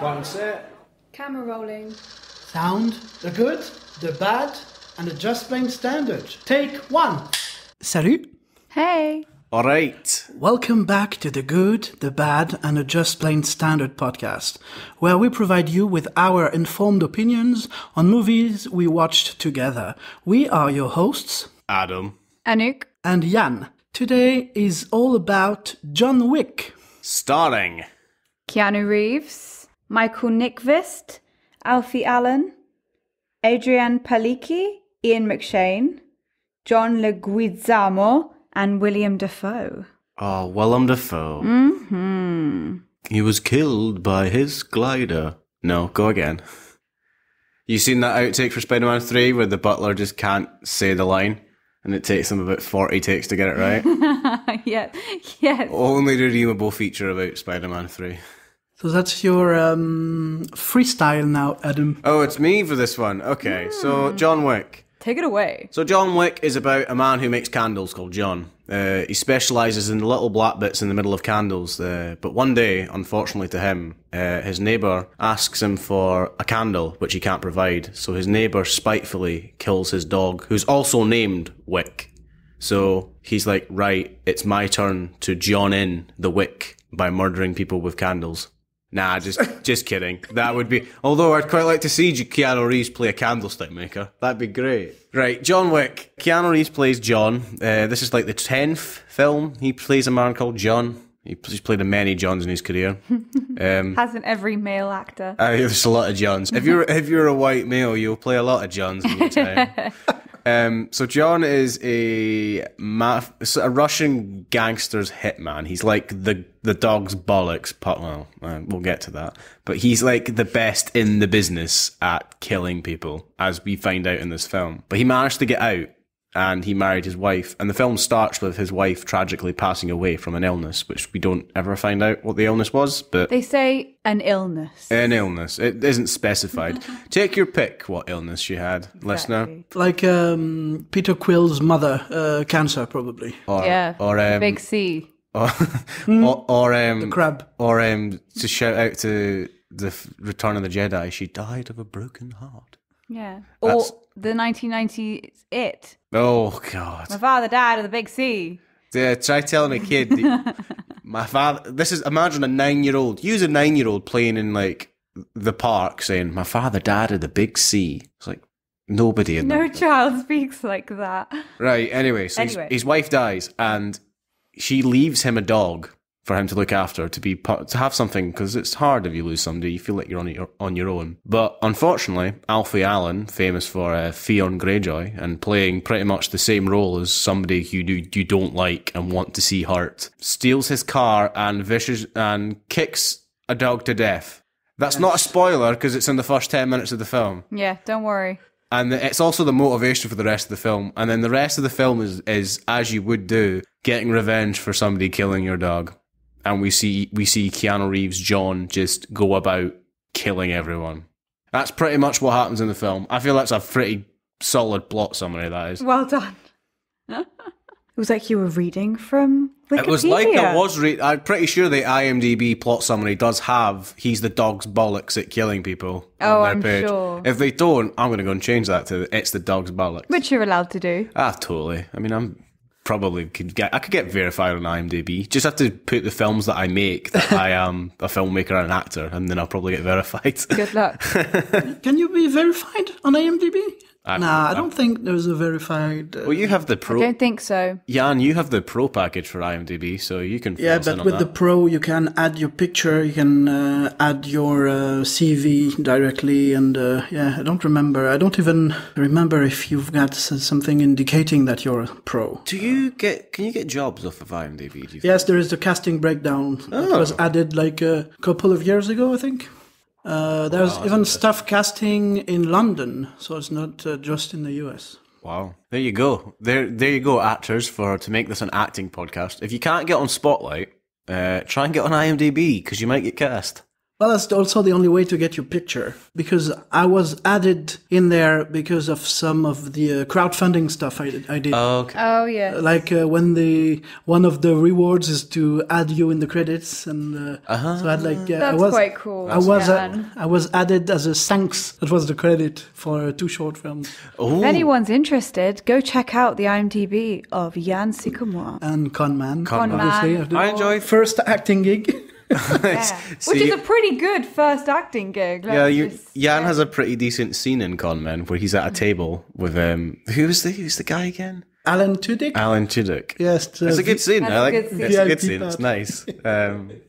One set. Camera rolling. Sound, the good, the bad, and the just plain standard. Take one. Salut. Hey. All right. Welcome back to the good, the bad, and the just plain standard podcast, where we provide you with our informed opinions on movies we watched together. We are your hosts, Adam. Anouk. And Yann. Today is all about John Wick. Starring Keanu Reeves. Michael Nyqvist. Alfie Allen. Adrian Palicki. Ian McShane. John Leguizamo. And William Dafoe. Oh, Willem Dafoe. Mm-hmm. He was killed by his glider. No, go again. You seen that outtake for Spider-Man 3 where the butler just can't say the line and it takes him about 40 takes to get it right? Yeah. Yes. Only redeemable feature about Spider-Man 3. So that's your freestyle now, Adam. Oh, it's me for this one. Okay, so John Wick. Take it away. So John Wick is about a man who makes candles called John. He specialises in the little black bits in the middle of candles. But one day, unfortunately to him, his neighbour asks him for a candle, which he can't provide. So his neighbour spitefully kills his dog, who's also named Wick. So he's like, right, it's my turn to John in the Wick by murdering people with candles. Nah, just kidding. That would be... Although I'd quite like to see Keanu Reeves play a candlestick maker. That'd be great. Right, John Wick. Keanu Reeves plays John. This is like the 10th film. He plays a man called John. He's played many Johns in his career. Hasn't every male actor. There's a lot of Johns. If you're a white male, you'll play a lot of Johns in your time. So John is a Russian gangster's hitman. He's like the dog's bollocks. We'll get to that. But he's like the best in the business at killing people, as we find out in this film. But he managed to get out, and he married his wife. And the film starts with his wife tragically passing away from an illness, which we don't ever find out what the illness was. But They say an illness. an illness. It isn't specified. Take your pick what illness she had, listener. Like Peter Quill's mother, cancer, probably. Or, Yeah. Or Big C. The crab. Or to shout out to the Return of the Jedi, she died of a broken heart. Yeah. Or That's- the 1990s It. Oh God! My father died of the big C. Yeah, try telling a kid. My father. Imagine a 9-year-old. Use a 9-year-old playing in like the park, saying, "My father died of the big C." It's like nobody in No that. child speaks like that. Right. Anyway, so his wife dies, and she leaves him a dog for him to look after, to have something, because it's hard if you lose somebody. You feel like you're on your own. But unfortunately, Alfie Allen, famous for Theon Greyjoy and playing pretty much the same role as somebody who you don't like and want to see hurt, steals his car and kicks a dog to death. That's not a spoiler because it's in the first 10 minutes of the film. Yeah, don't worry. And it's also the motivation for the rest of the film. And then the rest of the film is as you would do, getting revenge for somebody killing your dog. And we see Keanu Reeves' John just go about killing everyone. That's pretty much what happens in the film. I feel that's a pretty solid plot summary, that is. Well done. It was like you were reading from Wikipedia. It was like I was I'm pretty sure the IMDb plot summary does have he's the dog's bollocks at killing people on their I'm page. sure. If they don't, I'm going to go and change that to it's the dog's bollocks. Which you're allowed to do. Totally. I mean, I could get verified on IMDb. Just have to put the films that I make that I am a filmmaker and an actor, and then I'll probably get verified. Good luck. Can you be verified on IMDb? I don't think there's a verified... Well, you have the I pro... don't think so. Jan, you have the pro package for IMDb, so you can... Yeah, but with the pro, you can add your picture, you can add your CV directly, and I don't remember. I don't even remember if you've got something indicating that you're a pro. Can you get jobs off of IMDb? Do you think? Yes, there is the casting breakdown that was added like a couple of years ago, I think. There's even stuff casting in London, so it's not just in the US. Wow. There you go. There you go, actors, to make this an acting podcast. If you can't get on Spotlight, try and get on IMDb, because you might get cast. Well, that's also the only way to get your picture, because I was added in there because of some of the crowdfunding stuff I did. Oh, okay. Oh, yeah. Like when one of the rewards is to add you in the credits, and so I had like That's quite cool. I was added as a thanks. That was the credit for 2 short films. If anyone's interested, go check out the IMDb of Yann Sycamore. And Conman. Conman. I enjoy first acting gig. Which is a pretty good first acting gig. Yann has a pretty decent scene in Con Men where he's at a table with who's the guy again? Alan Tudyk. Yes, it's a good scene. I like it's a it's a good VIP scene. part. It's nice.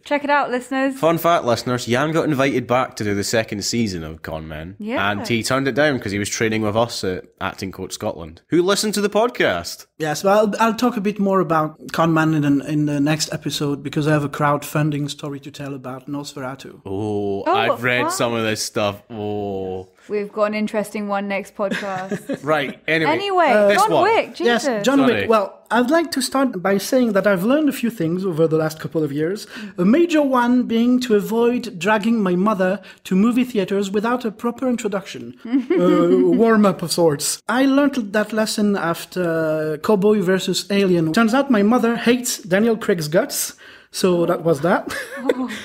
Check it out, listeners. Fun fact, listeners: Yann got invited back to do the 2nd season of Con Men, and he turned it down because he was training with us at Acting Coach Scotland, who listened to the podcast. Yes, well, I'll talk a bit more about Conman in the next episode, because I have a crowdfunding story to tell about Nosferatu. Oh, I've read some of this stuff. Oh. We've got an interesting one next podcast. Right, anyway. John Wick, Jesus. Yes, John Sorry. Wick. Well, I'd like to start by saying that I've learned a few things over the last couple of years. A major one being to avoid dragging my mother to movie theaters without a proper introduction. Warm-up of sorts. I learned that lesson after Cowboy versus Alien. Turns out my mother hates Daniel Craig's guts. So that was that.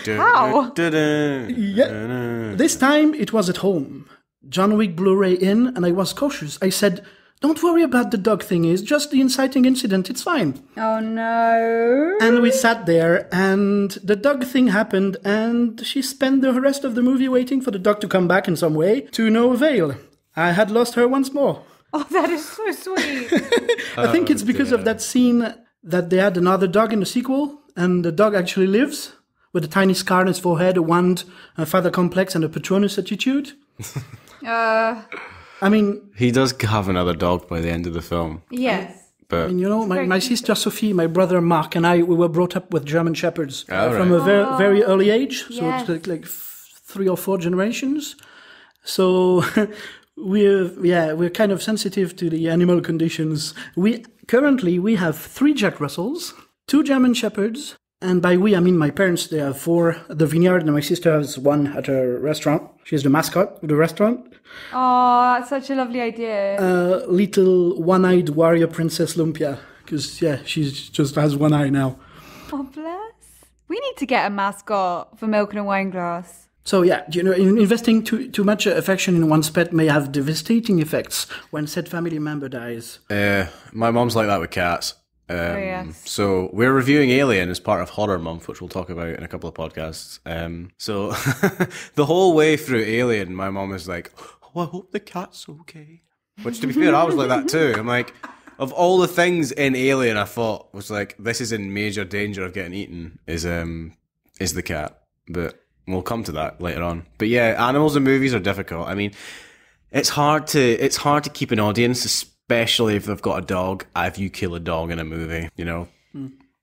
How? Yeah. This time it was at home. John Wick Blu-ray in, and I was cautious. I said, "Don't worry about the dog thing. It's just the inciting incident. It's fine." Oh, no. And we sat there, and the dog thing happened, and she spent the rest of the movie waiting for the dog to come back in some way, to no avail. I had lost her once more. Oh, that is so sweet. I think it's because of that scene that they had another dog in the sequel, and the dog actually lives, with a tiny scar on his forehead, a wand, a father complex, and a Patronus attitude. I mean, he does have another dog by the end of the film. Yes. But you know, my sister Sophie, my brother Mark, and I, we were brought up with German Shepherds from a very early age. So it's like 3 or 4 generations. So we're kind of sensitive to the animal conditions. Currently we have 3 Jack Russells, 2 German Shepherds, and by we I mean my parents. They have 4 at the vineyard, and my sister has 1 at her restaurant. She's the mascot of the restaurant. Oh, that's such a lovely idea. Little one-eyed warrior princess Lumpia, because she just has 1 eye now. Oh, bless. We need to get a mascot for Milk and a Wine Glass. So investing too much affection in one's pet may have devastating effects when said family member dies. My mom's like that with cats. Yes. So we're reviewing Alien as part of Horror Month, which we'll talk about in a couple of podcasts. So the whole way through Alien, my mom is like, "Oh, I hope the cat's okay." Which, to be fair, I was like that too. I'm like, of all the things in Alien, I thought was like, this is in major danger of getting eaten is the cat. But we'll come to that later on. But yeah, animals in movies are difficult. I mean, it's hard to keep an audience, especially if they've got a dog, if you kill a dog in a movie, you know?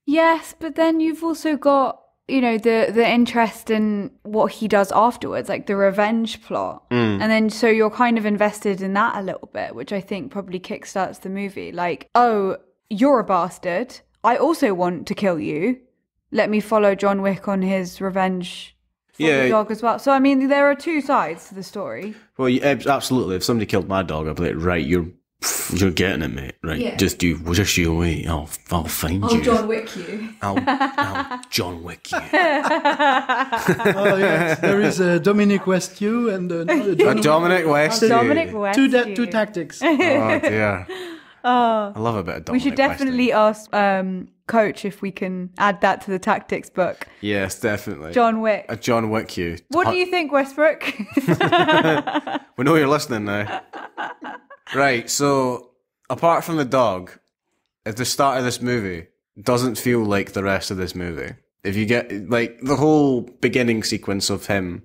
Yes, but then you've also got, the interest in what he does afterwards, like the revenge plot. And then so you're kind of invested in that a little bit, which I think probably kickstarts the movie. Like, oh, you're a bastard. I also want to kill you. Let me follow John Wick on his revenge for the dog as well. So, I mean, there are 2 sides to the story. Well, absolutely. If somebody killed my dog, I'd be like, right, you're getting it, mate. Right, Yeah. just you wait. I'll find you. John Wick you. I'll John Wick you. Oh yes, there is Dominic Westhew and Dominic West. Dominic West. Two tactics. Oh dear. I love a bit of Dominic. We should definitely ask Coach if we can add that to the tactics book. Yes, definitely. John Wick. A John Wick you. What do you think, Westbrook? We know you're listening now. Right, so apart from the dog, at the start of this movie, doesn't feel like the rest of this movie. If you get, like, the whole beginning sequence of him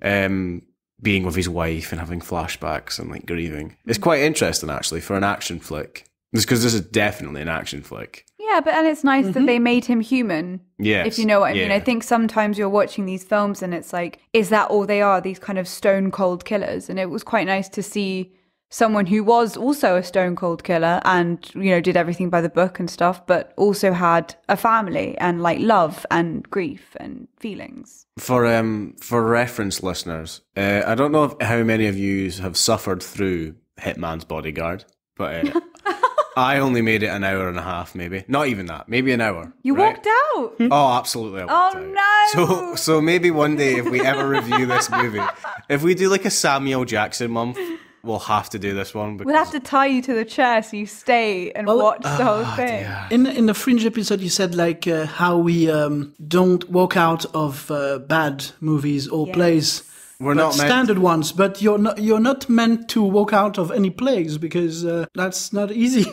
being with his wife and having flashbacks and, like, grieving, it's quite interesting, actually, for an action flick. Just because this is definitely an action flick. Yeah, and it's nice that they made him human. Yes. If you know what I mean. I think sometimes you're watching these films and it's like, is that all they are? These kind of stone cold killers. And it was quite nice to see someone who was also a stone cold killer and, you know, did everything by the book and stuff, but also had a family and like love and grief and feelings. For reference listeners, I don't know how many of you have suffered through Hitman's Bodyguard, but I only made it an hour and a half, maybe. Not even that. Maybe an hour. You walked out? Oh, absolutely. I walked out. No! So maybe one day, if we ever review this movie, if we do like a Samuel Jackson month, we'll have to do this one. We'll have to tie you to the chair so you stay and watch the whole thing. Dear. In the Fringe episode, you said like how we don't walk out of bad movies or plays. We're not standard ones, but you're not meant to walk out of any plays because that's not easy.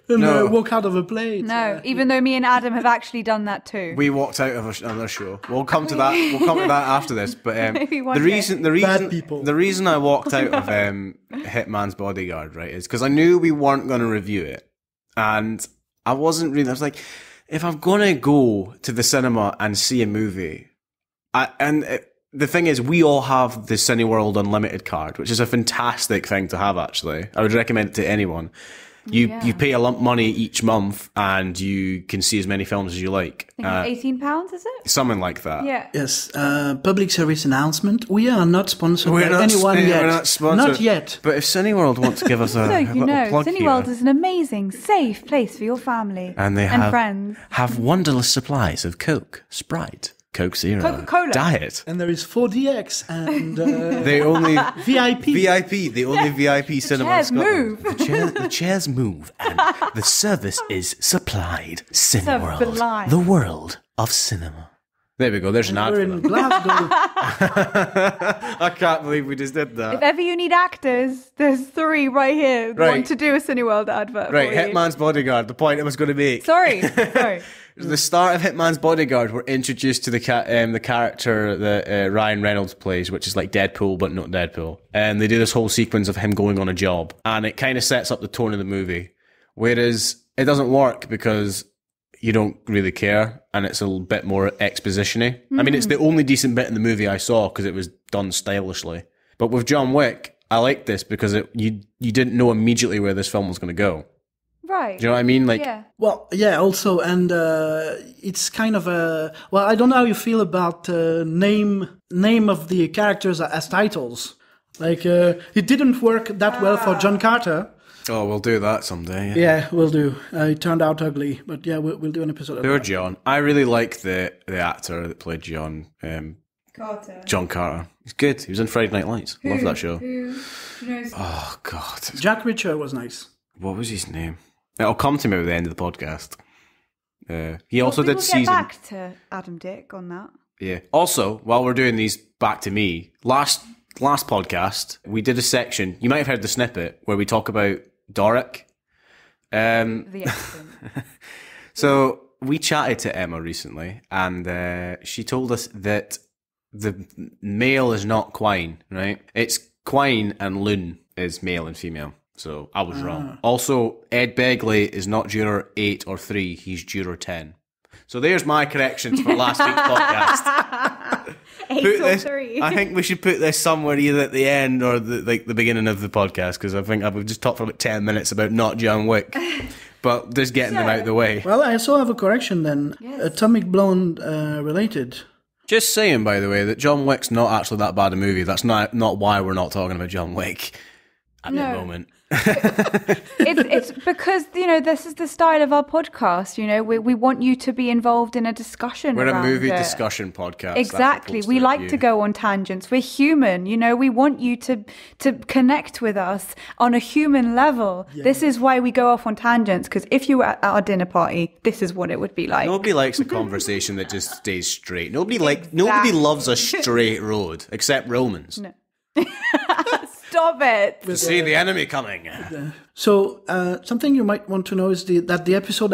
Walk out of a play. No, even though me and Adam have actually done that too. We walked out of another show. We'll come to that. We'll come to that after this. But the reason I walked out of Hitman's Bodyguard, right, is because I knew we weren't going to review it, and I wasn't really. I was like, if I'm gonna go to the cinema and see a movie, the thing is, we all have the Cineworld Unlimited card, which is a fantastic thing to have, actually. I would recommend it to anyone. You pay a lump money each month and you can see as many films as you like. I think it's £18, is it? Something like that. Yeah. Yes. Public service announcement. We are not sponsored by anyone yet. We're not sponsored. Not yet. But if Cineworld want to give us a so you little know, plug Cineworld here, is an amazing, safe place for your family and friends. Have wonderless supplies of Coke, Sprite, Coke Zero, Coca-Cola, Diet, and there is 4DX and they only VIP, the only VIP cinema. Chairs move. The chairs move, and the service is supplied. Cineworld, Sublime. the world of cinema. There we go. There's an ad. we're in Glasgow. I can't believe we just did that. If ever you need actors, there's 3 right here that want to do a Cineworld advert. Right, for you. Hitman's Bodyguard. The point I was going to make. Sorry. The start of Hitman's Bodyguard, we're introduced to the character that Ryan Reynolds plays, which is like Deadpool, but not Deadpool. And they do this whole sequence of him going on a job. And it kind of sets up the tone of the movie. Whereas it doesn't work because you don't really care, and it's a little bit more exposition-y. I mean, it's the only decent bit in the movie I saw because it was done stylishly. But with John Wick, I liked this because you didn't know immediately where this film was going to go. Right. Do you know what I mean? Like, yeah. Well, yeah, also, and it's kind of a... Well, I don't know how you feel about name of the characters as titles. Like, it didn't work that well for John Carter. Oh, we'll do that someday. Yeah, we'll do. It turned out ugly, but yeah, we'll do an episode of Poor that. John. I really like the actor that played John. Carter. John Carter. He's good. He was in Friday Night Lights. Love that show. Who knows? Oh, God. Jack Reacher was nice. What was his name? It'll come to me at the end of the podcast. He also did season... Get back to Adam Dick on that. Yeah. Also, while we're doing these back to me, last podcast, we did a section, you might have heard the snippet, where we talk about Doric. The accent. So we chatted to Emma recently, and she told us that the male is not Quine, right? It's Quine and Loon is male and female. So I was wrong. Also, Ed Begley is not juror 8 or 3, he's juror 10. So there's my corrections for last week's podcast. 8 or 3. I think we should put this somewhere either at the end or the beginning of the podcast, because I think we've just talked for about 10 minutes about not John Wick. But just getting them out of the way. Well, I also have a correction then. Yes. Atomic Blonde related. Just saying, by the way, that John Wick's not actually that bad a movie. That's not why we're not talking about John Wick at the moment. It's because, you know, this is the style of our podcast. You know, we want you to be involved in a discussion. We're a movie it. Discussion podcast. Exactly. We like to go on tangents. We're human. You know, we want you to connect with us on a human level. Yeah. This is why we go off on tangents, because if you were at our dinner party, this is what it would be like. Nobody likes a conversation that just stays straight. Nobody loves a straight road, except Romans. No. Stop it. To see the enemy coming. So, something you might want to know is that the episode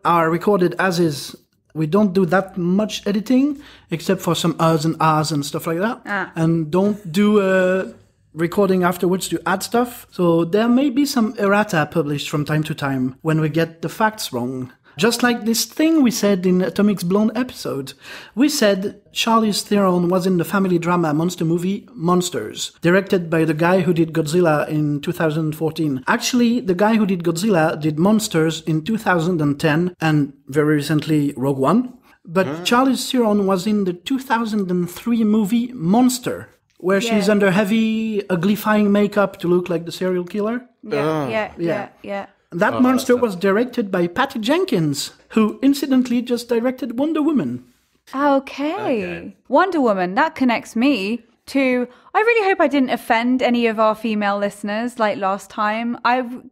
are recorded as is. We don't do that much editing, except for some uhs and ahs and stuff like that. And don't do recording afterwards to add stuff. So there may be some errata published from time to time when we get the facts wrong. Just like this thing we said in Atomic's Blonde episode. We said Charlize Theron was in the family drama monster movie Monsters, directed by the guy who did Godzilla in 2014. Actually, the guy who did Godzilla did Monsters in 2010 and very recently Rogue One. But Charlize Theron was in the 2003 movie Monster, where she's under heavy, uglifying makeup to look like the serial killer. Yeah. That monster was directed by Patty Jenkins, who incidentally just directed Wonder Woman. Okay. Wonder Woman, that connects me to... I really hope I didn't offend any of our female listeners like last time.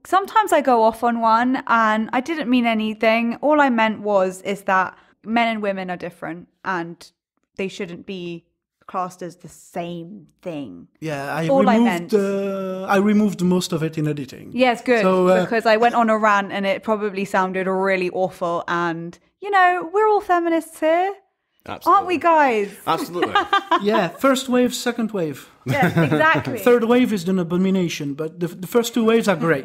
Sometimes I go off on one and I didn't mean anything. All I meant is that men and women are different and they shouldn't be classed as the same thing. Yeah, I removed most of it in editing. Yes, good, because I went on a rant and it probably sounded really awful. And, we're all feminists here. Absolutely. Aren't we, guys? Absolutely. Yeah, first wave, second wave. Yes, exactly. Third wave is an abomination, but the first two waves are great.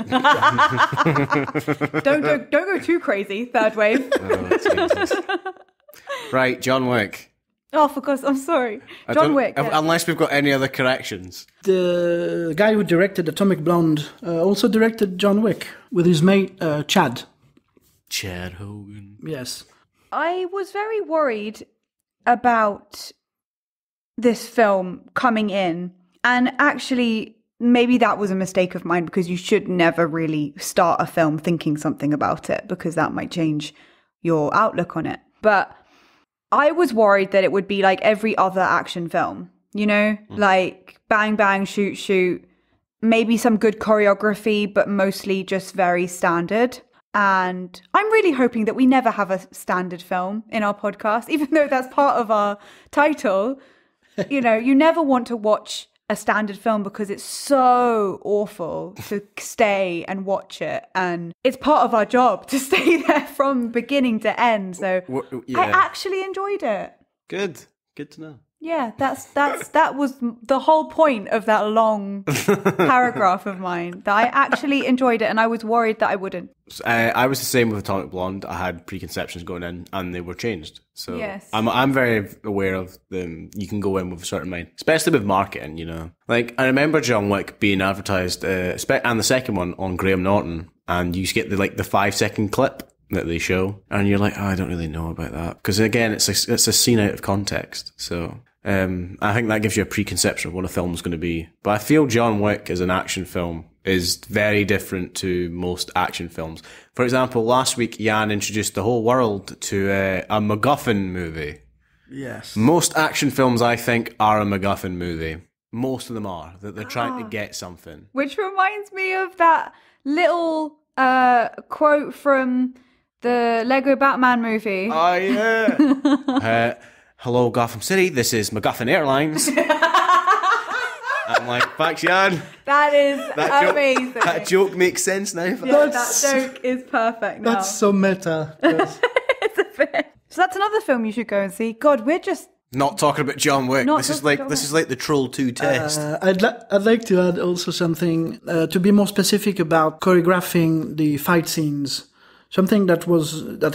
Don't go too crazy, third wave. Jesus. Right, John Wick. Oh, for course, I'm sorry. John Wick. Unless we've got any other corrections. The guy who directed Atomic Blonde also directed John Wick with his mate Chad. Chad Hogan. Yes. I was very worried about this film coming in. And actually, maybe that was a mistake of mine because you should never really start a film thinking something about it because that might change your outlook on it. But I was worried that it would be like every other action film, like bang, bang, shoot, shoot, maybe some good choreography, but mostly just very standard. And I'm really hoping that we never have a standard film in our podcast, even though that's part of our title. You never want to watch a standard film because it's so awful to stay and watch it. And it's part of our job to stay there from beginning to end. So I actually enjoyed it. Good to know. Yeah, that was the whole point of that long paragraph of mine, that I actually enjoyed it and I was worried that I wouldn't. I was the same with Atomic Blonde. I had preconceptions going in and they were changed. So yes. I'm very aware of them. You can go in with a certain mind, especially with marketing, Like, I remember John Wick being advertised, and the second one on Graham Norton, and you get the 5-second clip that they show, and you're like, I don't really know about that. Because again, it's a scene out of context. So I think that gives you a preconception of what a film's going to be. But I feel John Wick as an action film is very different to most action films. For example, last week, Yann introduced the whole world to a McGuffin movie. Yes. Most action films, I think, are a McGuffin movie. Most of them are. That they're trying to get something. Which reminds me of that little quote from the Lego Batman movie. Oh, yeah. Hello, Gotham City. This is McGuffin Airlines. I'm like, thanks, Yann. That is amazing. That joke makes sense now. Yeah, that joke is perfect now. That's so meta. Yes. It's a bit. So that's another film you should go and see. God, we're just not talking about John Wick. This is like the Troll 2 test. I'd like to add also something to be more specific about choreographing the fight scenes. Something that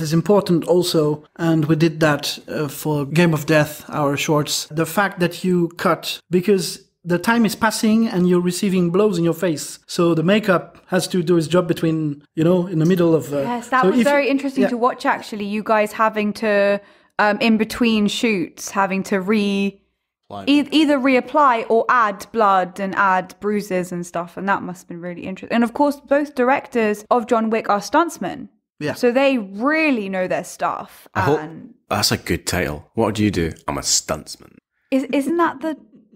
is important also, and we did that for Game of Death, our shorts. The fact that you cut, because the time is passing and you're receiving blows in your face. So the makeup has to do its job between, in the middle of... yes, that was very interesting to watch, actually. You guys having to, in between shoots, having to either reapply or add blood and add bruises and stuff. And that must have been really interesting. And of course, both directors of John Wick are stuntsmen. Yeah. So they really know their stuff. That's a good title. What do you do? I'm a stuntsman. Isn't that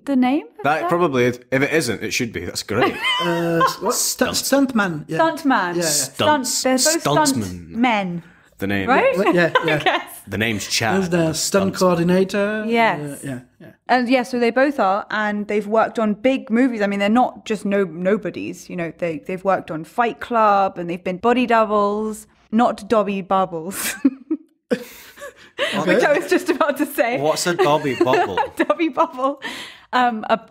the name? That probably is. If it isn't, it should be. That's great. Stuntman. Yeah. Stuntman. Yeah. They're both Stuntsman. Stuntmen. The name. Right? Yeah. Yes. The name's Chad. There's the stunt coordinator. Yes. Yeah. And yeah, so they both are, and they've worked on big movies. I mean, they're not just nobodies. They've worked on Fight Club, and they've been body doubles, not Dobby Bubbles. Which I was just about to say. What's a Dobby Bubble? Dobby Bubble.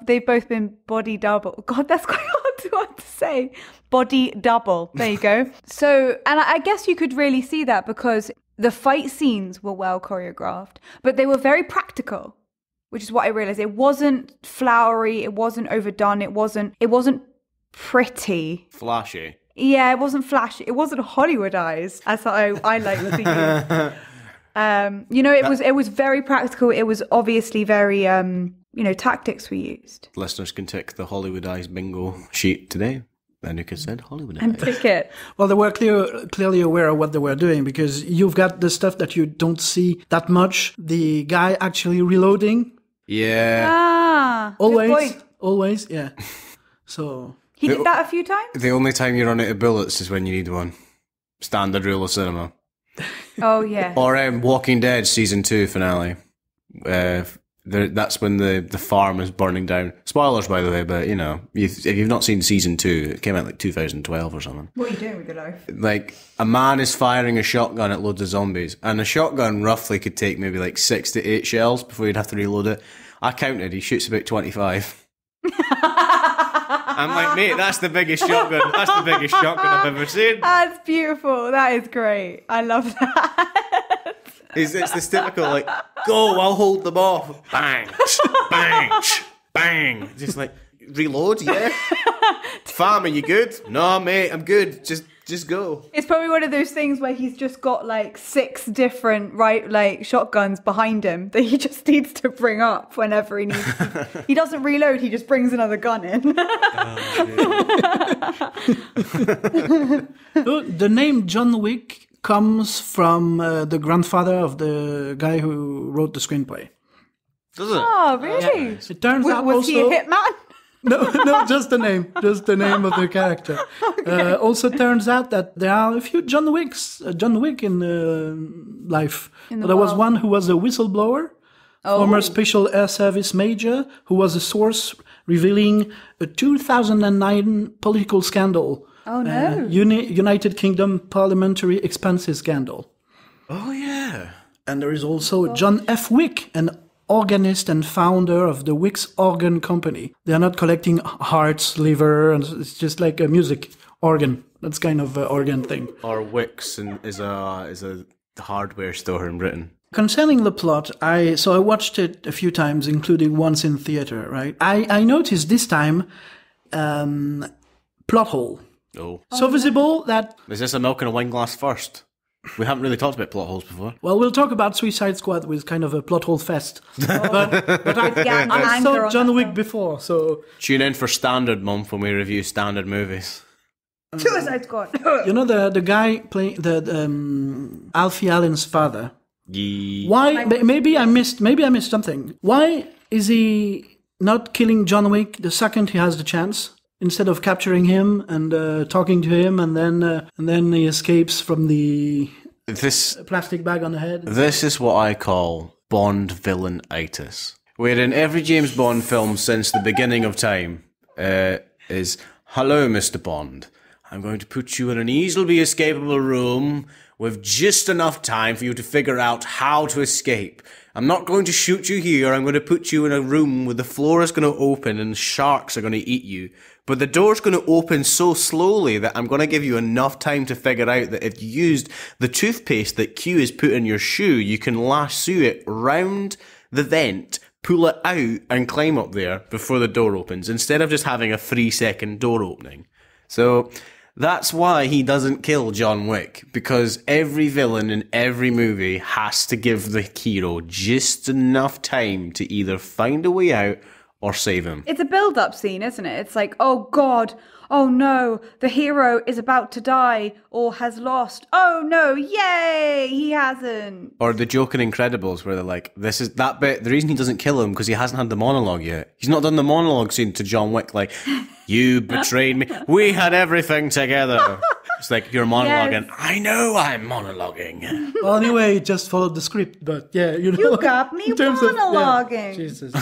They've both been body double. God, that's quite hard what to say. Body double. There you go. So, and I guess you could really see that because the fight scenes were well choreographed, but they were very practical, which is what I realized. It wasn't flowery. It wasn't overdone. It wasn't pretty. Flashy. Yeah, it wasn't flashy. It wasn't Hollywoodized, as I like to use. It was very practical. It was obviously very, tactics were used. Listeners can tick the Hollywoodized bingo sheet today. Anika said Hollywoodized. And pick it. Well, they were clearly aware of what they were doing because you've got the stuff that you don't see that much. The guy actually reloading. Yeah. Always, yeah. So... He did that a few times? The only time you run out of bullets is when you need one. Standard rule of cinema. Oh, yeah. Or Walking Dead Season 2 finale. That's when the farm is burning down. Spoilers, by the way, but, if you've not seen Season 2, it came out like 2012 or something. What are you doing with your life? Like, a man is firing a shotgun at loads of zombies, and a shotgun roughly could take maybe like 6 to 8 shells before you'd have to reload it. I counted, he shoots about 25. I'm like, mate, that's the biggest shotgun. That's the biggest shotgun I've ever seen. That's beautiful. That is great. I love that. It's this typical, like, go, I'll hold them off. Bang, bang, bang. Just like, reload, yeah. Fam, are you good? No, mate, I'm good. Just go. It's probably one of those things where he's just got like 6 different shotguns behind him that he just needs to bring up whenever he needs to. He doesn't reload, he just brings another gun in. The name John Wick comes from the grandfather of the guy who wrote the screenplay. Does it? Oh, really? Yeah. It turns out was he a hitman? No, just the name of the character. Okay. Also turns out that there are a few John Wick in life. There was one who was a whistleblower, former Special Air Service major, who was a source revealing a 2009 political scandal. Oh, no. United Kingdom parliamentary expenses scandal. Oh, yeah. And there is also John F. Wick, an organist and founder of the Wick's Organ Company. They are not collecting hearts, liver, and it's just like a music organ. That's kind of an organ thing. Or Wick's is a hardware store in Britain. Concerning the plot, I watched it a few times, including once in theater, right? I noticed this time plot hole. Oh. So visible that... Is this a milk in a wine glass first? We haven't really talked about plot holes before. Well, we'll talk about Suicide Squad with kind of a plot hole fest. But I saw John Wick before, so... Tune in for Standard Month when we review standard movies. Suicide Squad. You know the guy playing the Alfie Allen's father? Yeah. Why? Maybe I missed something. Why is he not killing John Wick the second he has the chance? Instead of capturing him and talking to him, and then he escapes from the plastic bag on the head. This is what I call Bond villain-itis. Where in every James Bond film since the beginning of time is, hello, Mr. Bond. I'm going to put you in an easily escapable room with just enough time for you to figure out how to escape. I'm not going to shoot you here. I'm going to put you in a room where the floor is going to open and sharks are going to eat you. But the door's going to open so slowly that I'm going to give you enough time to figure out that if you used the toothpaste that Q has put in your shoe, you can lasso it round the vent, pull it out and climb up there before the door opens, instead of just having a 3-second door opening. So that's why he doesn't kill John Wick, because every villain in every movie has to give the hero just enough time to either find a way out or save him. It's a build-up scene, isn't it? It's like, oh God, oh no, the hero is about to die or has lost. Oh no, yay, he hasn't. Or the joke in Incredibles where they're like, this is that bit, the reason he doesn't kill him because he hasn't had the monologue yet. He's not done the monologue scene to John Wick, like, you betrayed me. We had everything together. It's like you're monologuing. Yes. I know I'm monologuing. Well, anyway, just followed the script, but yeah, you know. You got me monologuing. Jesus.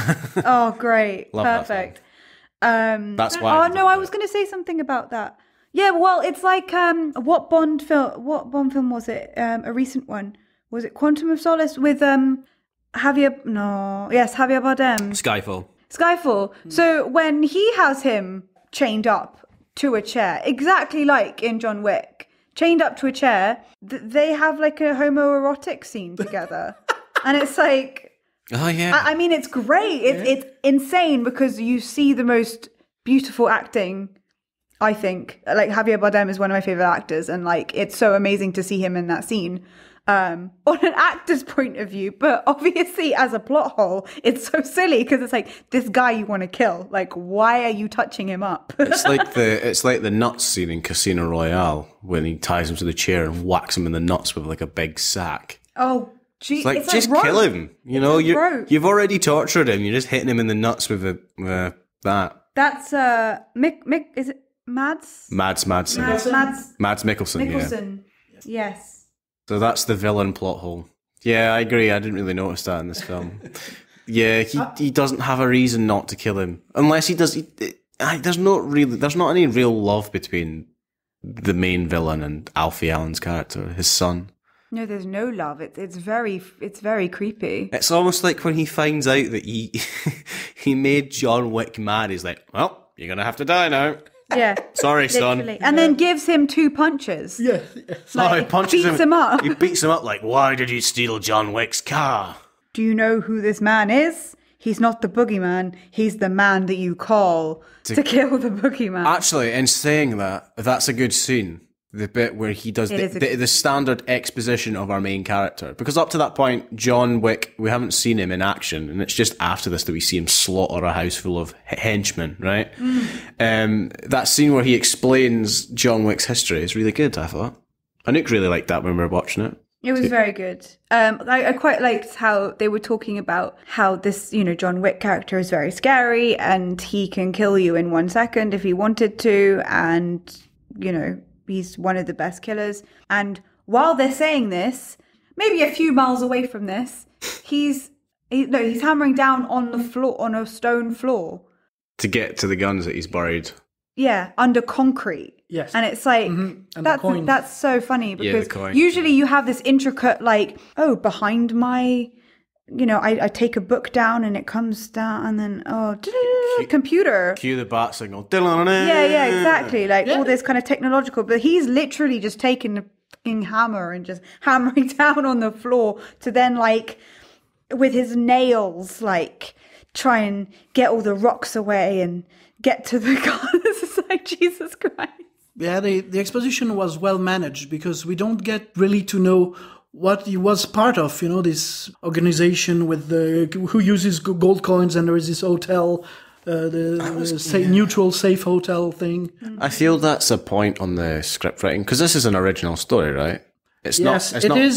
Oh, great. Love perfect. That's why. Oh no, I was going to say something about that. Yeah, well, it's like what Bond film was it? A recent one. Was it Quantum of Solace with Javier Bardem. Skyfall. So when he has him chained up to a chair, exactly like in John Wick, chained up to a chair. They have like a homoerotic scene together. And it's like, oh yeah. I mean, it's great. It's insane because you see the most beautiful acting, I think. Like Javier Bardem is one of my favorite actors, and like it's so amazing to see him in that scene. On an actor's point of view, but obviously as a plot hole, it's so silly because it's like this guy you want to kill. Like, why are you touching him up? It's like the nuts scene in Casino Royale when he ties him to the chair and whacks him in the nuts with like a big sack. Oh, gee, it's like just kill him. You know, you've already tortured him. You're just hitting him in the nuts with that. That's Mick. Is it Mads? Mads Mikkelsen. Yeah. Yes. So that's the villain plot hole. Yeah, I agree. I didn't really notice that in this film. Yeah, he doesn't have a reason not to kill him unless he does. There's not any real love between the main villain and Alfie Allen's character, his son. No, there's no love. It's very creepy. It's almost like when he finds out that he made John Wick mad. He's like, well, you're gonna have to die now. Yeah. Sorry, son. And then gives him 2 punches. Yeah. Like, he punches beats him up. He beats him up like, why did you steal John Wick's car? Do you know who this man is? He's not the boogeyman. He's the man that you call to kill the boogeyman. Actually, in saying that, that's a good scene. The bit where he does the standard exposition of our main character. Because up to that point, John Wick, we haven't seen him in action. And it's just after this that we see him slaughter a house full of henchmen, right? That scene where he explains John Wick's history is really good, I thought. Anouk really liked that when we were watching it. It was very good. I quite liked how they were talking about how this, John Wick character is very scary and he can kill you in 1 second if he wanted to. And, he's one of the best killers. And while they're saying this, maybe a few miles away from this, he's hammering down on the floor, on a stone floor. To get to the guns that he's buried. Yeah, under concrete. Yes. And it's like, that's so funny because usually you have this intricate, like, behind my, I take a book down and it comes down and then, computer. Cue the bat signal. Yeah, exactly. Like all this kind of technological, but he's literally just taking a fucking hammer and just hammering down on the floor to then like, with his nails, like try and get all the rocks away and get to the gun. This is like, Jesus Christ. Yeah, the exposition was well managed because we don't get really to know what he was part of, this organization with who uses gold coins, and there is this hotel, neutral safe hotel thing. I feel that's a point on the script writing because this is an original story, right? It's not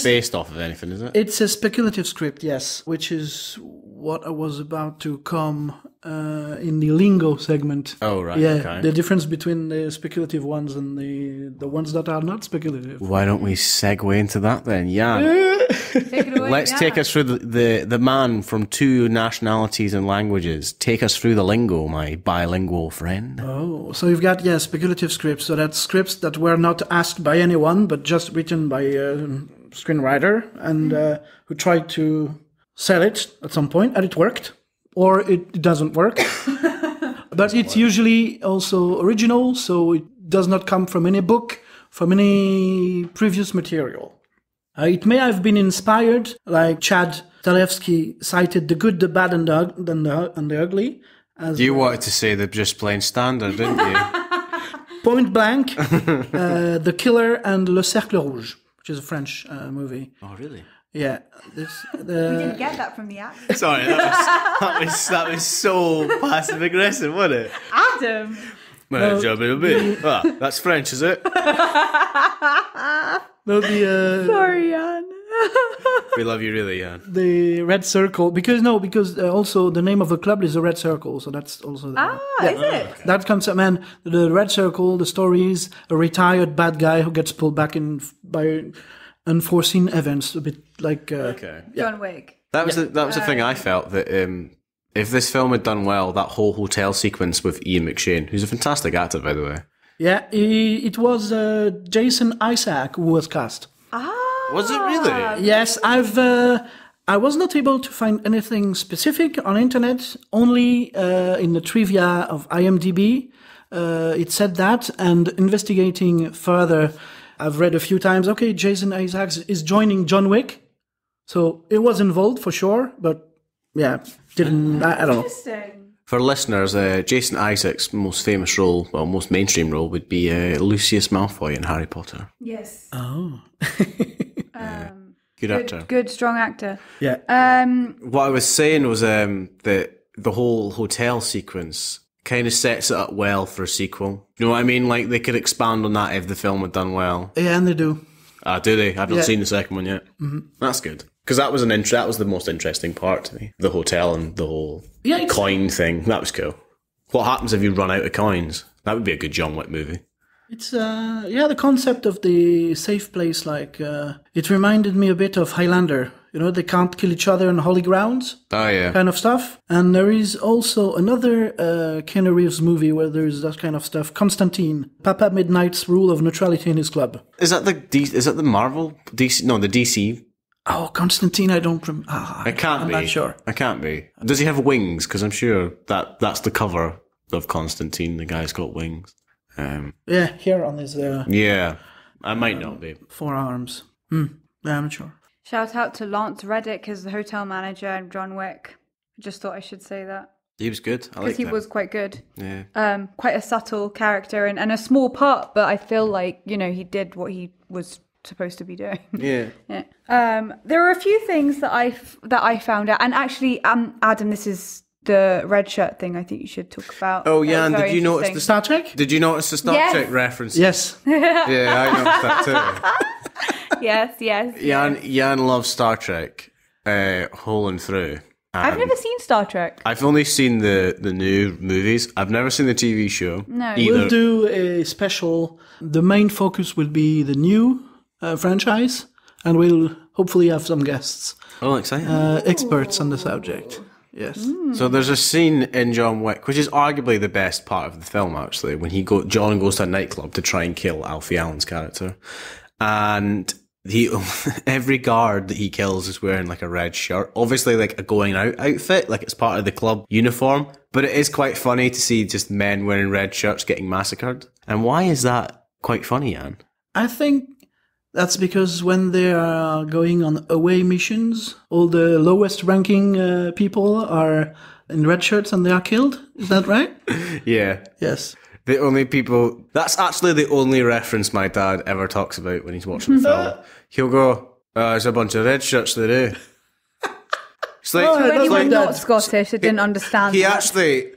based off of anything, is it? It's a speculative script, yes, which is what I was about to come in the lingo segment. Oh, right. Yeah, okay. The difference between the speculative ones and the ones that are not speculative. Why don't we segue into that then? Yann. Let's take us through the man from 2 nationalities and languages. Take us through the lingo, my bilingual friend. Oh, so you've got, speculative scripts. So that's scripts that were not asked by anyone, but just written by a screenwriter and who tried to sell it at some point, and it worked. Or it doesn't work. But it's usually also original, so it does not come from any book, from any previous material. It may have been inspired, like Chad Stahelski cited The Good, the Bad, and the Ugly. You wanted to say they're just plain standard, didn't you? Point Blank, The Killer, and Le Cercle Rouge, which is a French movie. Oh, really? Yeah. We didn't get that from the actor. Sorry, that was so passive aggressive, wasn't it? Adam! That's French, is it? Sorry, Yann. We love you really, Yann. The Red Circle, because also the name of the club is the Red Circle, so that's also... Is it? That concept, man, the Red Circle, the story is a retired bad guy who gets pulled back in by unforeseen events, a bit like... John Wick. That was the thing I felt, that if this film had done well, that whole hotel sequence with Ian McShane, who's a fantastic actor, by the way. Yeah, it was Jason Isaac who was cast. Was it really? Yes, I was not able to find anything specific on internet, only in the trivia of IMDb. it said that, and investigating further, I've read a few times, okay, Jason Isaacs is joining John Wick. So it was involved for sure, but yeah, I don't know. Interesting. For listeners, Jason Isaacs' most famous role, well, most mainstream role, would be Lucius Malfoy in Harry Potter. Yes. Oh. Good actor. Good, strong actor. Yeah. What I was saying was that the whole hotel sequence kind of sets it up well for a sequel. You know what I mean? Like, they could expand on that if the film had done well. Yeah, and they do. Do they? I've not seen the second one yet. Mm-hmm. That's good. Because that was that was the most interesting part to me. The hotel and the whole coin thing. That was cool. What happens if you run out of coins? That would be a good John Wick movie. It's, the concept of the safe place, like, it reminded me a bit of Highlander. You know, they can't kill each other on holy grounds. Oh, yeah. Kind of stuff. And there is also another Keanu Reeves movie where there's that kind of stuff. Constantine. Papa Midnight's rule of neutrality in his club. Is that the Marvel? DC? No, the DC. Oh, Constantine, I don't remember. It can't be. I'm not sure. I can't be. Does he have wings? Because I'm sure that's the cover of Constantine. The guy's got wings. Yeah, here on his... yeah, I might not be. Forearms. Yeah, I'm not sure. Shout out to Lance Reddick as the hotel manager in John Wick. I just thought I should say that. He was good. I liked him. Because he was quite good. Yeah. Quite a subtle character and a small part, but I feel like, he did what he was supposed to be doing. Yeah. Yeah. There are a few things that I found out. And actually, Adam, this is the red shirt thing I think you should talk about. Oh, Yann, did you notice the Star Trek? Did you notice the Star Trek reference? Yes. Yeah, I noticed that too. Yes. Yann loves Star Trek, whole and through. I've never seen Star Trek. I've only seen the new movies. I've never seen the TV show. No. Either. We'll do a special. The main focus will be the new franchise, and we'll hopefully have some guests. Oh, exciting. Experts on the subject. Yes. So there's a scene in John Wick, which is arguably the best part of the film, actually, when John goes to a nightclub to try and kill Alfie Allen's character. And every guard that he kills is wearing like a red shirt, obviously like a going out outfit, like it's part of the club uniform. But it is quite funny to see just men wearing red shirts getting massacred. And why is that quite funny, Yann? I think that's because when they are going on away missions, all the lowest ranking people are in red shirts and they are killed. Is that right? Yeah. Yes. The only people... That's actually the only reference my dad ever talks about when he's watching the film. He'll go, there's a bunch of red shirts there, eh? It's like... For anyone not Scottish, I didn't understand He that. actually...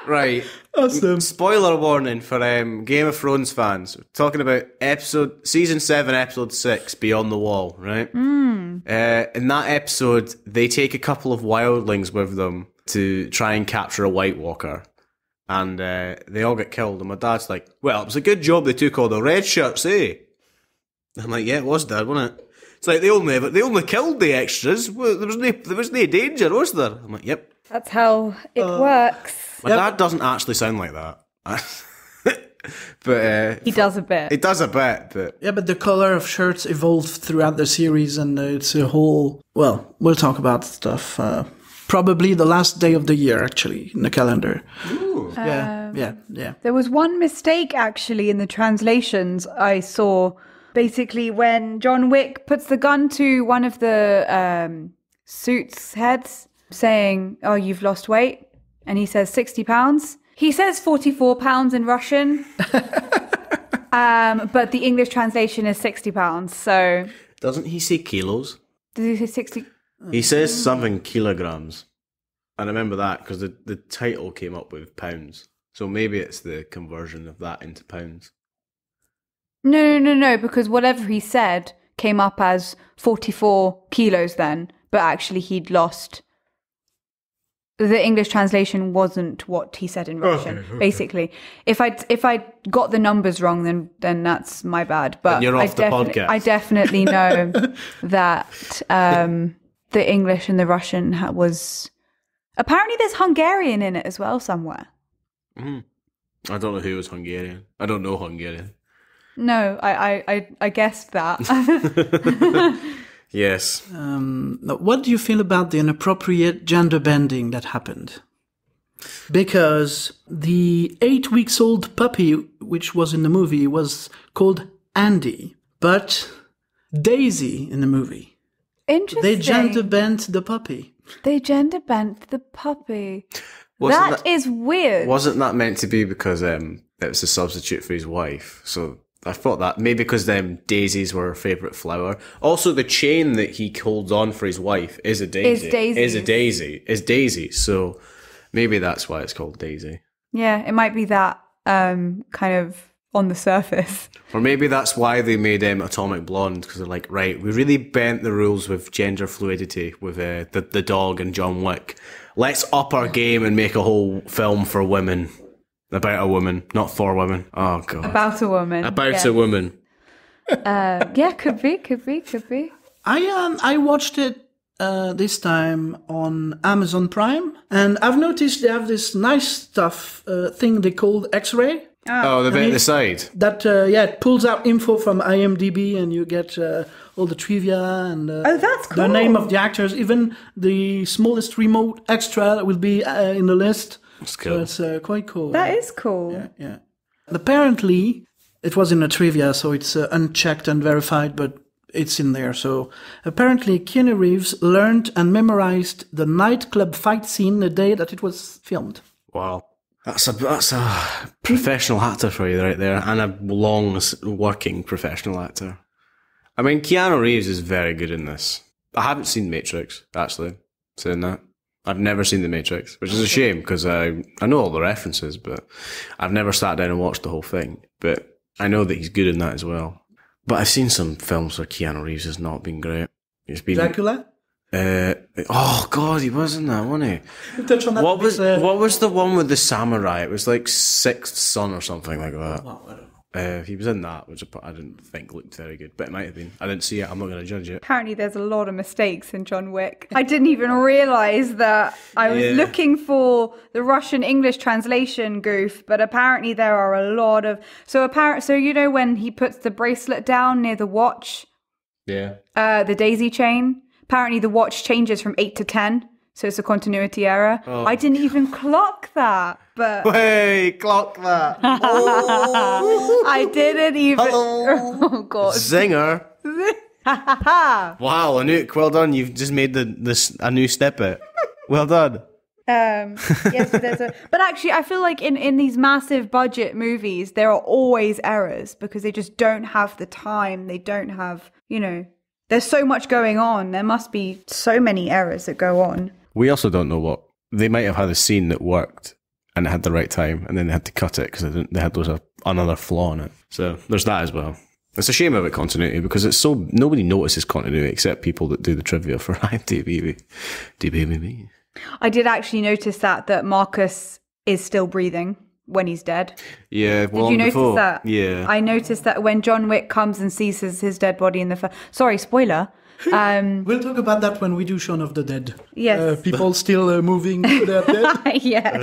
right. Awesome. Spoiler warning for Game of Thrones fans. We're talking about season 7, episode 6, Beyond the Wall, right? In that episode, they take a couple of wildlings with them to try and capture a White Walker. And they all get killed. And my dad's like, well, it was a good job they took all the red shirts, eh? I'm like, yeah, it was, Dad, wasn't it? It's like, they only killed the extras. Well, there was no danger, was there? I'm like, yep. That's how it works. My dad doesn't actually sound like that. But He does a bit. It does a bit, but... Yeah, but the color of shirts evolved throughout the series, and it's a whole... Well, we'll talk about stuff. Probably the last day of the year, actually, in the calendar. Ooh. Yeah. There was one mistake, actually, in the translations I saw. Basically, when John Wick puts the gun to one of the suits' heads, saying, oh, you've lost weight, and he says 60 pounds. He says 44 pounds in Russian, but the English translation is 60 pounds, so... Doesn't he say kilos? Does he say 60? He says something kilograms. I remember that because the title came up with pounds. So maybe it's the conversion of that into pounds. No, because whatever he said came up as 44 kilos then, but actually he'd lost... The English translation wasn't what he said in Russian, Okay. basically. If I got the numbers wrong, then that's my bad. But then you're off the podcast. I definitely know that the English and the Russian was... Apparently there's Hungarian in it as well somewhere. I don't know who was Hungarian. I don't know Hungarian. No, I guessed that. Yes. What do you feel about the inappropriate gender bending that happened? because the 8 weeks old puppy, which was in the movie, was called Andy, but Daisy in the movie. Interesting. They gender bent the puppy. They gender bent the puppy. Wasn't That is weird. Wasn't that meant to be because it was a substitute for his wife? So I thought that maybe because daisies were her favourite flower. Also, the chain that he holds on for his wife is a daisy. Is Daisy. So maybe that's why it's called Daisy. Yeah, it might be that kind of on the surface. Or maybe that's why they made Atomic Blonde, because they're like, right, we really bent the rules with gender fluidity with the dog and John Wick. Let's up our game and make a whole film for women. About a woman, not for women. Oh, God. About a woman. About a woman. Yeah, could be. I watched it this time on Amazon Prime, and I've noticed they have this nice stuff thing they call X-ray. Oh, the bit at the side. That it pulls out info from IMDb, and you get all the trivia and that's cool. the name of the actors. Even the smallest remote extra will be in the list. That's cool. So it's quite cool. That is cool. Yeah. Apparently, it was in a trivia, so it's unchecked and verified, but it's in there. So apparently, Keanu Reeves learned and memorized the nightclub fight scene the day that it was filmed. Wow. That's a professional actor for you right there, and a long working professional actor. I mean, Keanu Reeves is very good in this. I haven't seen Matrix, actually, saying that. I've never seen The Matrix, which is a shame, because I know all the references, but I've never sat down and watched the whole thing. But I know that he's good in that as well. But I've seen some films where Keanu Reeves has not been great. It's been Dracula? Oh God, he was in that, wasn't he? Touch on that what was the one with the samurai? It was like Sixth Son or something like that. Well, I don't know. He was in that, which I didn't think looked very good, but it might have been. I didn't see it. I'm not going to judge it. Apparently, there's a lot of mistakes in John Wick. I didn't even realise that I was looking for the Russian English translation goof, but apparently there are a lot of. So you know when he puts the bracelet down near the watch, the daisy chain. Apparently, the watch changes from 8 to 10. So it's a continuity error. Oh. I didn't even clock that, but... Hey, clock that. I didn't even... Hello. Oh, God. Zinger. Wow, Anouk, well done. You've just made a new snippet. Well done. Yes, but actually, I feel like in these massive budget movies, there are always errors because they just don't have the time. They don't have, there's so much going on. There must be so many errors that go on. We also don't know what they might have had a scene that worked and it had the right time, and then they had to cut it because they had another flaw in it. So there's that as well. It's a shame about continuity because it's so nobody notices continuity except people that do the trivia for IMDb. I did actually notice that Marcus is still breathing when he's dead. Yeah, well, did you notice that? Yeah, I noticed that when John Wick comes and sees his dead body in the sorry, spoiler. We'll talk about that when we do Shaun of the Dead. Yes. People still moving to their dead. Yes.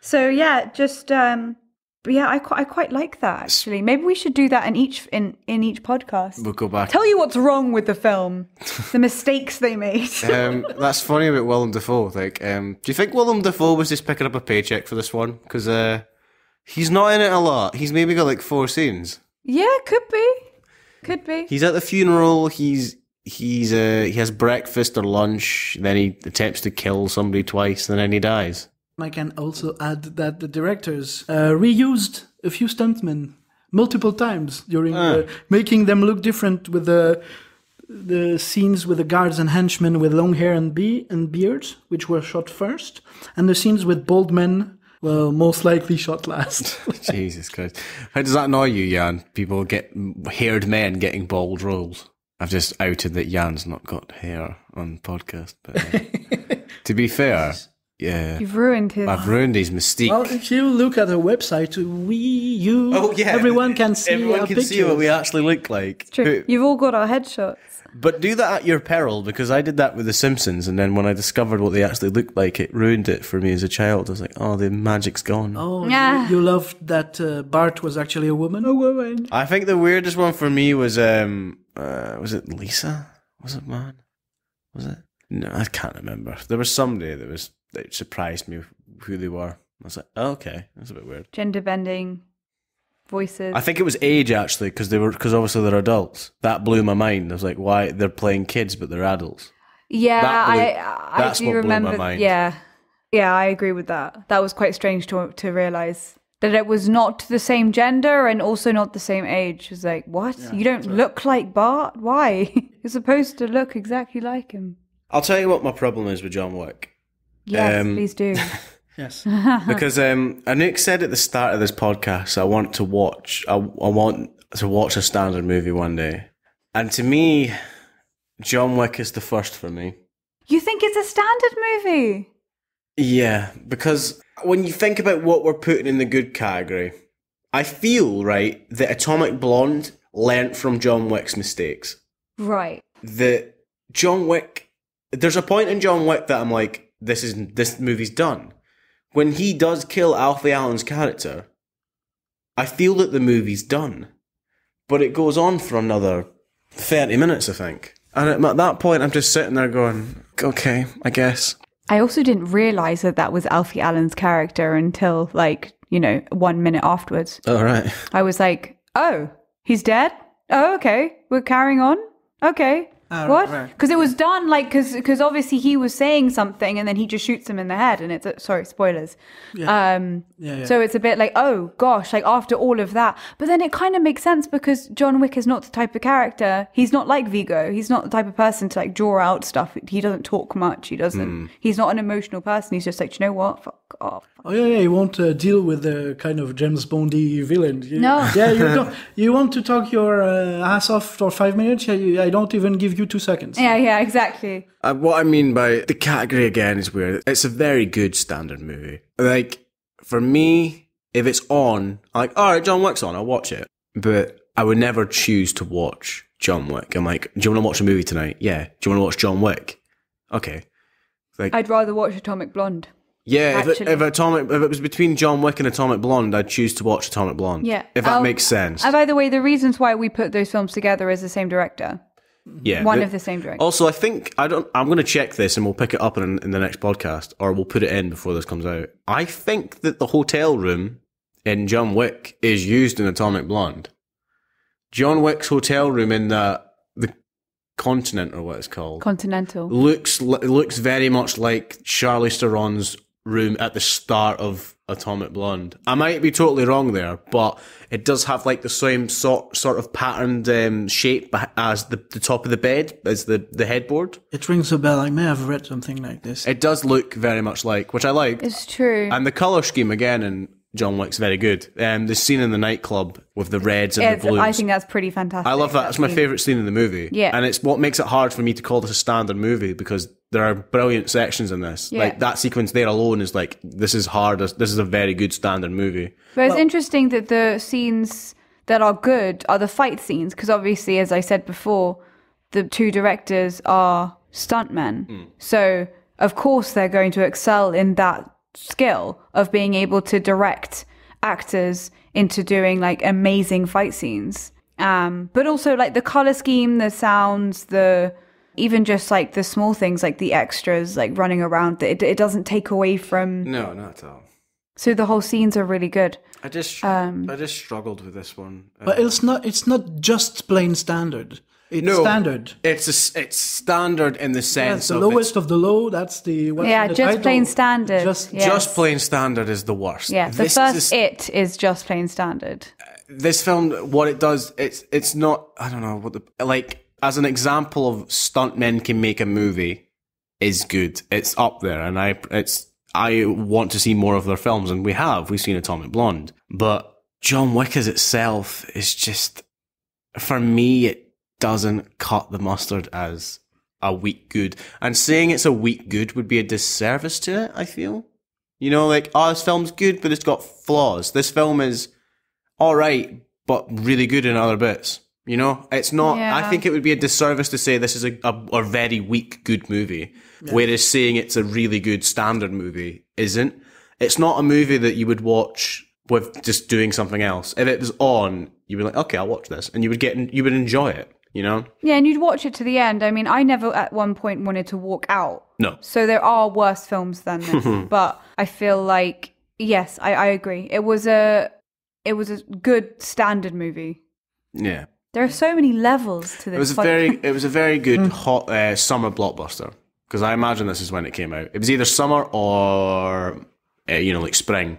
So yeah, just I quite like that actually. Maybe we should do that in each podcast. We'll go back. Tell you what's wrong with the film, the mistakes they made. That's funny about Willem Dafoe. Like, do you think Willem Dafoe was just picking up a paycheck for this one? Because he's not in it a lot. He's maybe got like 4 scenes. Yeah, could be. Could be. He's at the funeral. He has breakfast or lunch. Then he attempts to kill somebody twice, and then he dies. I can also add that the directors reused a few stuntmen multiple times during making them look different with the scenes with the guards and henchmen with long hair and beards, which were shot first, and the scenes with bald men. Well, most likely shot last. Jesus Christ. How does that annoy you, Yann? People haired men getting bald roles. I've just outed that Yann's not got hair on the podcast. But to be fair, yeah. You've ruined his... I've ruined his mystique. Well, if you look at our website, everyone can see Everyone can see what we actually look like. It's true. You've all got our headshots. But do that at your peril, because I did that with The Simpsons, and then when I discovered what they actually looked like, it ruined it for me as a child. I was like, oh, the magic's gone. Oh, yeah. You loved that Bart was actually a woman? A woman. I think the weirdest one for me was it Lisa? Was it man? Was it? No, I can't remember. There was somebody that was it surprised me who they were. I was like, oh, okay, that's a bit weird. Gender bending, voices. I think it was age actually, because obviously they're adults. That blew my mind. I was like, why they're playing kids but they're adults? Yeah, that's I do what blew remember. my mind. Yeah, I agree with that. That was quite strange to realize that it was not the same gender and also not the same age. It's like, what? Yeah, you don't look like Bart? Why? You're supposed to look exactly like him. I'll tell you what my problem is with John Wick. Yes, please do. Yes. Because Anouk said at the start of this podcast, I want to watch a standard movie one day. And to me, John Wick is the first for me. You think it's a standard movie? Yeah, because when you think about what we're putting in the good category, I feel, right, that Atomic Blonde learnt from John Wick's mistakes. Right. That John Wick, there's a point in John Wick that I'm like, this movie's done. When he does kill Alfie Allen's character, I feel that the movie's done. But it goes on for another 30 minutes, I think. And at that point, I'm just sitting there going, okay, I guess. I also didn't realise that was Alfie Allen's character until, 1 minute afterwards. Oh, right. I was like, oh, he's dead? Oh, okay. We're carrying on? Okay. What? Because it was done because obviously he was saying something and then he just shoots him in the head and it's sorry, spoilers. Yeah. So it's a bit like, oh gosh, after all of that. But then it kind of makes sense because John Wick is not the type of character. He's not like Viggo. He's not the type of person to draw out stuff. He doesn't talk much. He doesn't. He's not an emotional person. He's just like, you know what? Fuck off. Oh yeah. He won't deal with the kind of James Bondy villain. No. Yeah, you want to talk your ass off for 5 minutes? I don't even give you 2 seconds. Yeah, exactly. What I mean by the category again is weird. It's a very good standard movie. For me, if it's on, I'm like, all right, John Wick's on, I'll watch it. But I would never choose to watch John Wick. I'm like, do you want to watch a movie tonight? Yeah. Do you want to watch John Wick? Okay. I'd rather watch Atomic Blonde. Yeah, if it was between John Wick and Atomic Blonde, I'd choose to watch Atomic Blonde. Yeah. If that makes sense. And by the way, the reasons why we put those films together is the same director. Yeah, one of the same directors. Also, I think I'm going to check this and we'll pick it up in the next podcast, or we'll put it in before this comes out. I think that the hotel room in John Wick is used in Atomic Blonde. John Wick's hotel room in the Continent, or what it's called, Continental, looks very much like Charlize Theron's room at the start of Atomic Blonde. I might be totally wrong there, but it does have the same sort of patterned shape as the top of the bed, as the headboard. It rings a bell. I may have read something like this. It does look very much like, which I like. It's true. And the colour scheme again in John Wick's very good. The scene in the nightclub with the reds and the blues. I think that's pretty fantastic. I love that. It's my favourite scene in the movie. Yeah. And it's what makes it hard for me to call this a standard movie, because there are brilliant sections in this. Yeah. That sequence there alone is this is hard. This is a very good standard movie. But it's interesting that the scenes that are good are the fight scenes, because obviously, as I said before, the two directors are stuntmen. So, of course, they're going to excel in that skill of being able to direct actors into doing amazing fight scenes. But also the color scheme, the sounds, even just the small things like the extras running around, it doesn't take away from. No, not at all. So the whole scenes are really good. I just struggled with this one. But it's not just plain standard. It's standard. It's standard in the sense the lowest of the low. That's the plain standard. Just plain standard is the worst. Yeah, the first It is just plain standard. This film, what it does, it's not. I don't know what as an example of stuntmen can make a movie is good. It's up there, and I want to see more of their films, and we've seen Atomic Blonde, but John Wick as itself is just, for me, it doesn't cut the mustard as a weak good. And saying it's a weak good would be a disservice to it, I feel. This film's good, but it's got flaws. This film is alright, but really good in other bits. It's not, I think it would be a disservice to say this is a very weak good movie, whereas saying it's a really good standard movie isn't. It's not a movie that you would watch with just doing something else. If it was on, you'd be like, okay, I'll watch this, and you would enjoy it. you know? Yeah, and you'd watch it to the end. I mean, I never at one point wanted to walk out. No. So there are worse films than this. But I feel like, yes, I agree. It was a good standard movie. Yeah. There are so many levels to this. It was a very good hot summer blockbuster, because I imagine this is when it came out. It was either summer or like spring,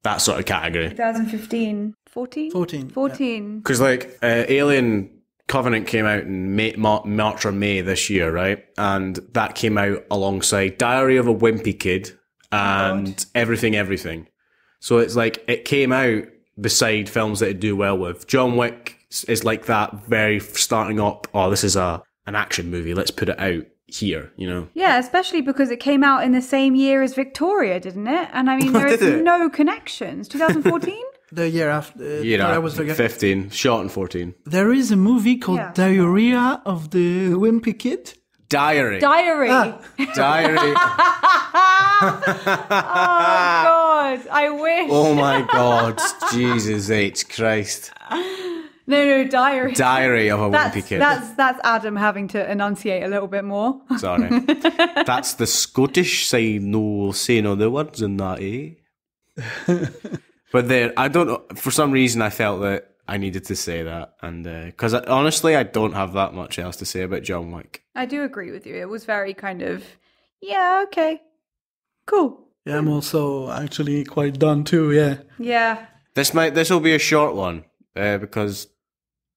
that sort of category. 2015, 14. Because Alien Covenant came out in March or May this year, right? And that came out alongside Diary of a Wimpy Kid and Everything. So it's like it came out beside films that it do well with. John Wick is like that, very starting up. Oh, this is an action movie. Let's put it out here, you know. Yeah, especially because it came out in the same year as Victoria, didn't it? And I mean, there is no connections. 2014. The year after. I was 15, shot in 14. There is a movie called Diarrhea of the Wimpy Kid. Diary. Ah. Diary. Oh God, I wish. Oh my God, Jesus H Christ. No, Diary. Diary of a Wimpy Kid. That's Adam having to enunciate a little bit more. Sorry. That's the Scottish side, no saying all the words in that, eh? But there, I don't know, for some reason I felt that I needed to say that. And because honestly, I don't have that much else to say about John Wick. I do agree with you. It was very kind of, yeah, okay, cool. Yeah, I'm also actually quite done too, yeah. Yeah. This will be a short one, because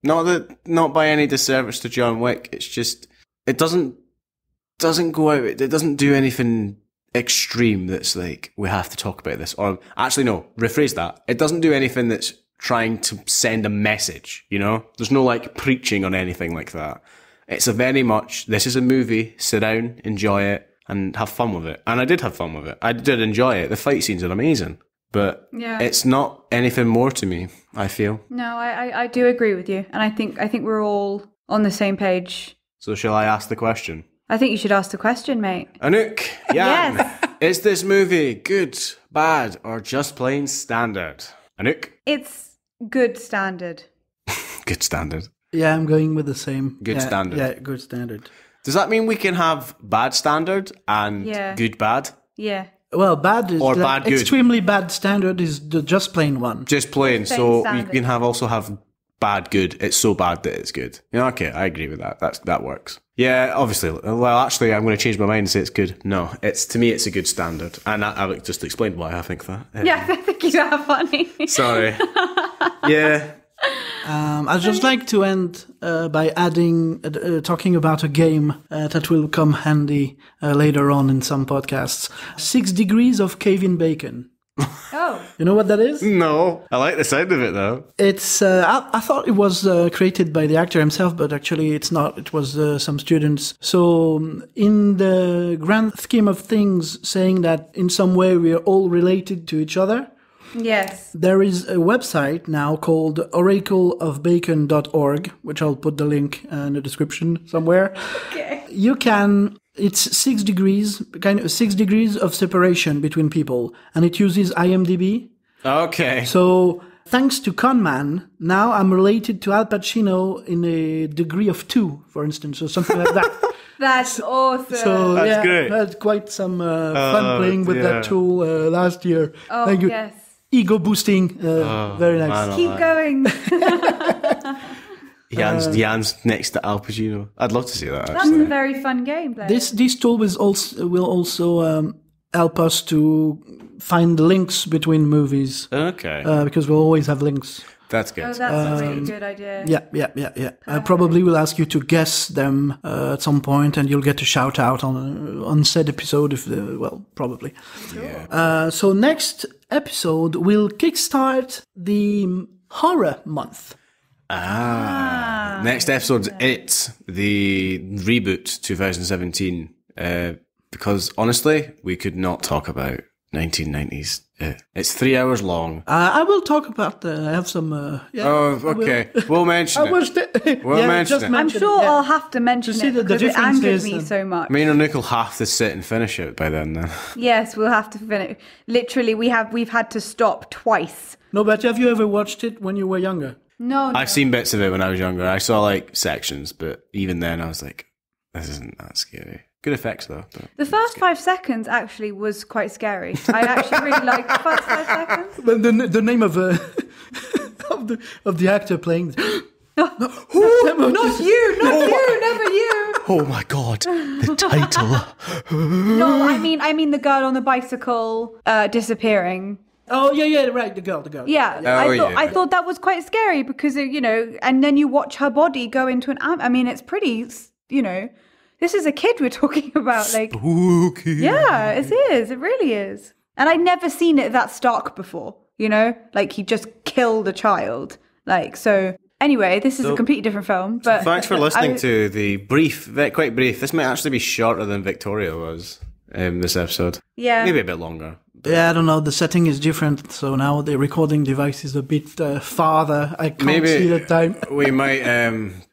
not by any disservice to John Wick, it's just, it doesn't go out, it doesn't do anything extreme that's like, we have to talk about this. Or actually, no, rephrase that. It doesn't do anything that's trying to send a message, you know? There's no like preaching on anything like that. It's a very much, this is a movie, sit down, enjoy it, and have fun with it. And I did have fun with it. I did enjoy it. The fight scenes are amazing. But it's not anything more to me, I feel. No, I do agree with you. And I think we're all on the same page. So shall I ask the question? I think you should ask the question, mate. Anouk, Yann, Yes. Is this movie good, bad, or just plain standard? Anouk? It's good standard. Good standard. Yeah, I'm going with the same. Good standard. Yeah, good standard. Does that mean we can have bad standard and good bad? Yeah. Well, bad is or bad good. Extremely bad standard is the just plain one. Just plain. Plain so standard. you can also have bad good. It's so bad that it's good. Yeah, okay, I agree with that. That works. Yeah, obviously. Well, actually, I'm going to change my mind and say it's good. No, to me, it's a good standard, and I've just explained why I think that. Yeah, I think you are funny. Sorry. Yeah. I'd just like to end by talking about a game that will come handy later on in some podcasts. 6 Degrees of Kevin Bacon. Oh. You know what that is? No. I like the sound of it, though. It's. I thought it was created by the actor himself, but actually it's not. It was some students. So in the grand scheme of things, saying that in some way we are all related to each other, Yes. there is a website now called oracleofbacon.org, which I'll put the link in the description somewhere. Okay. You can, it's 6 degrees, kind of 6 degrees of separation between people, and it uses IMDb. Okay. So thanks to Conman, now I'm related to Al Pacino in a degree of 2, for instance, or something like that. That's awesome. So That's great. I had quite some fun playing with that tool last year. Oh, Thank you. yes. Ego boosting, very nice. Keep going. Yann's next to Al Pacino. I'd love to see that, That's actually. a very fun game, though. This tool will also help us to find links between movies, Okay. because we'll always have links. That's good. Oh, that's a really good idea. Yeah. I probably will ask you to guess them at some point, and you'll get a shout out on said episode. Probably. Yeah. So next episode will kickstart the horror month. Next episode's It, the reboot 2017. Because honestly, we could not talk about 1990s. It's 3 hours long. I will talk about. I have some. Oh, okay. We'll mention it. We'll mention it. I'm sure I'll have to mention see it the because it angered differences me and- so much. Me and Nick will have to sit and finish it by then. Yes, we'll have to finish. Literally, we've had to stop twice. No, but have you ever watched it when you were younger? No. I've seen bits of it when I was younger. I saw like sections, but even then I was like, this isn't that scary. Good effects though. The first 5 seconds actually was quite scary. I actually really liked the first 5 seconds. But the name of of the actor playing. Not you, never you. Oh my god, the title. No, I mean the girl on the bicycle disappearing. Oh yeah, right, the girl. Yeah, I thought that was quite scary because and then you watch her body go into an. I mean, it's pretty. This is a kid we're talking about. Like, spooky. Yeah, it is. It really is. And I'd never seen it that stark before. Like he just killed a child. Like so. Anyway, this is a completely different film. But thanks for listening to the quite brief. This might actually be shorter than Victoria was. This episode. Yeah. Maybe a bit longer. Yeah, I don't know. The setting is different, so now the recording device is a bit farther. I can't see the time. We might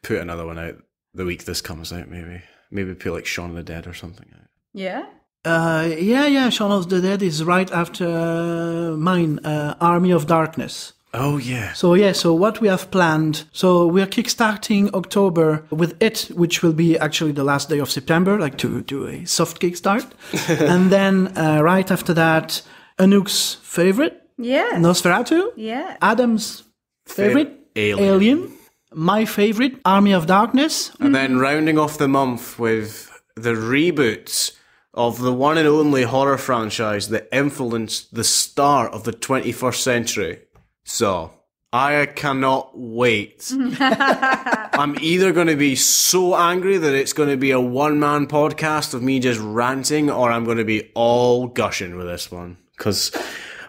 put another one out the week this comes out, maybe. Maybe put like Shaun of the Dead or something out. Yeah? Yeah, Shaun of the Dead is right after mine, Army of Darkness. Oh, yeah. So what we have planned, so we are kickstarting October with it, which will be actually the last day of September, like to do a soft kickstart. And then right after that, Anouk's favorite. Yeah. Nosferatu. Yeah. Adam's favorite. Alien. My favorite, Army of Darkness. And then rounding off the month with the reboots of the one and only horror franchise that influenced the start of the 21st century. So, I cannot wait. I'm either going to be so angry that it's going to be a one-man podcast of me just ranting, or I'm going to be all gushing with this one. Because,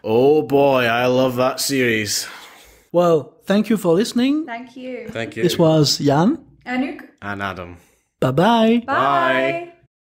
oh boy, I love that series. Well, thank you for listening. Thank you. Thank you. This was Yann. Anouk. And Adam. Bye-bye. Bye.